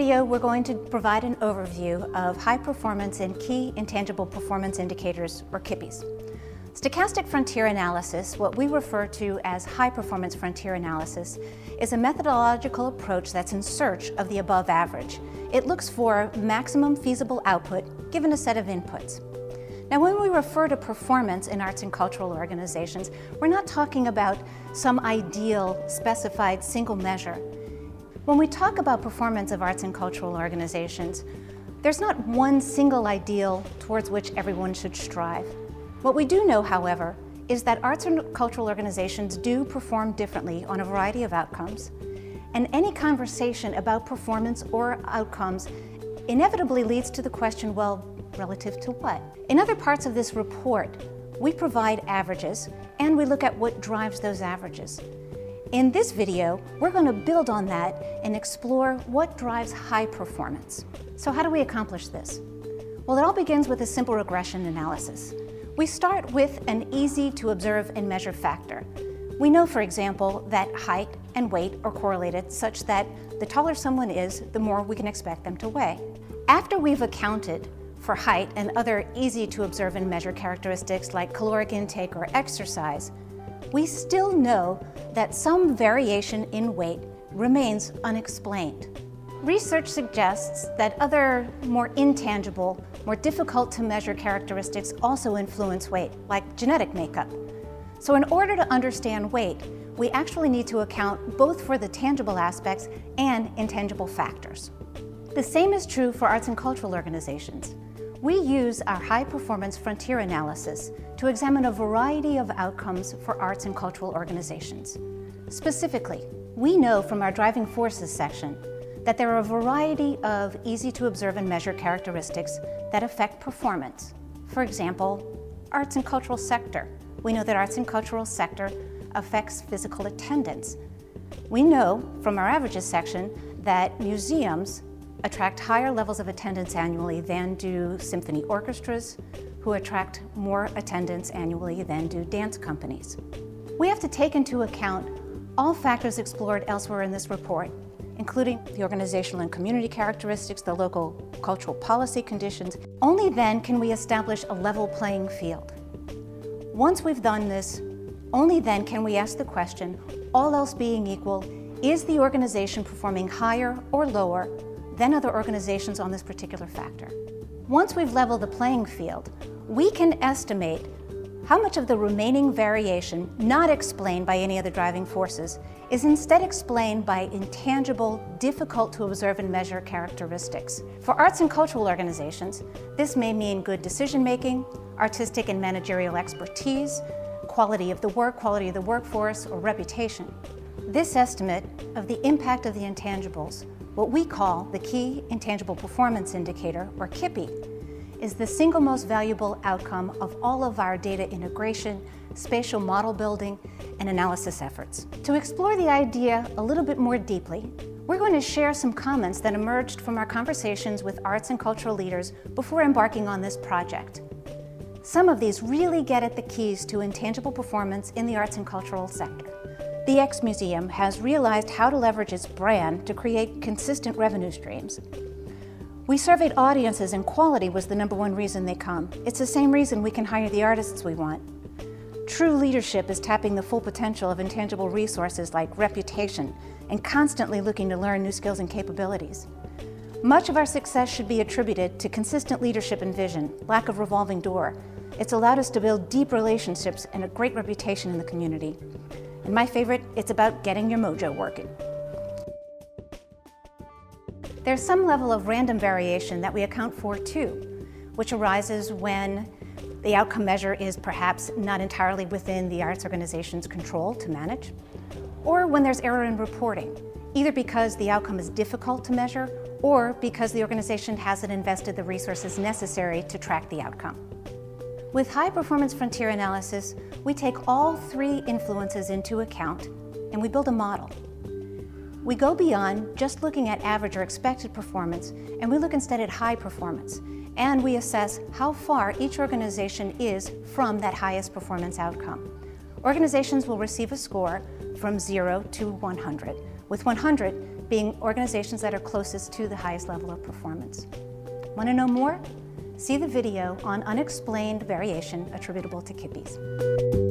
video, we're going to provide an overview of high performance and key intangible performance indicators, or KIPIs. Stochastic frontier analysis, what we refer to as high performance frontier analysis, is a methodological approach that's in search of the above average. It looks for maximum feasible output given a set of inputs. Now, when we refer to performance in arts and cultural organizations, we're not talking about some ideal, specified single measure. When we talk about performance of arts and cultural organizations, there's not one single ideal towards which everyone should strive. What we do know, however, is that arts and cultural organizations do perform differently on a variety of outcomes, and any conversation about performance or outcomes inevitably leads to the question, well, relative to what? In other parts of this report, we provide averages and we look at what drives those averages. In this video, we're going to build on that and explore what drives high performance. So how do we accomplish this? Well, it all begins with a simple regression analysis. We start with an easy to observe and measure factor. We know, for example, that height and weight are correlated such that the taller someone is, the more we can expect them to weigh. After we've accounted for height and other easy to observe and measure characteristics like caloric intake or exercise, we still know that some variation in weight remains unexplained. Research suggests that other more intangible, more difficult to measure characteristics also influence weight, like genetic makeup. So in order to understand weight, we actually need to account both for the tangible aspects and intangible factors. The same is true for arts and cultural organizations. We use our high-performance frontier analysis to examine a variety of outcomes for arts and cultural organizations. Specifically, we know from our driving forces section that there are a variety of easy-to-observe and measure characteristics that affect performance. For example, arts and cultural sector. We know that arts and cultural sector affects physical attendance. We know from our averages section that museums attract higher levels of attendance annually than do symphony orchestras, who attract more attendance annually than do dance companies. We have to take into account all factors explored elsewhere in this report, including the organizational and community characteristics, the local cultural policy conditions. Only then can we establish a level playing field. Once we've done this, only then can we ask the question, all else being equal, is the organization performing higher or lower than other organizations on this particular factor? Once we've leveled the playing field, we can estimate how much of the remaining variation, not explained by any other driving forces, is instead explained by intangible, difficult to observe and measure characteristics. For arts and cultural organizations, this may mean good decision-making, artistic and managerial expertise, quality of the work, quality of the workforce, or reputation. This estimate of the impact of the intangibles, what we call the Key Intangible Performance Indicator, or KIPI, is the single most valuable outcome of all of our data integration, spatial model building, and analysis efforts. To explore the idea a little bit more deeply, we're going to share some comments that emerged from our conversations with arts and cultural leaders before embarking on this project. Some of these really get at the keys to intangible performance in the arts and cultural sector. The X Museum has realized how to leverage its brand to create consistent revenue streams. We surveyed audiences and quality was the #1 reason they come. It's the same reason we can hire the artists we want. True leadership is tapping the full potential of intangible resources like reputation and constantly looking to learn new skills and capabilities. Much of our success should be attributed to consistent leadership and vision, lack of revolving door. It's allowed us to build deep relationships and a great reputation in the community. And my favorite, it's about getting your mojo working. There's some level of random variation that we account for too, which arises when the outcome measure is perhaps not entirely within the arts organization's control to manage, or when there's error in reporting, either because the outcome is difficult to measure or because the organization hasn't invested the resources necessary to track the outcome. With high-performance frontier analysis, we take all three influences into account and we build a model. We go beyond just looking at average or expected performance, and we look instead at high performance, and we assess how far each organization is from that highest performance outcome. Organizations will receive a score from 0 to 100, with 100 being organizations that are closest to the highest level of performance. Want to know more? See the video on unexplained variation attributable to KIPIs.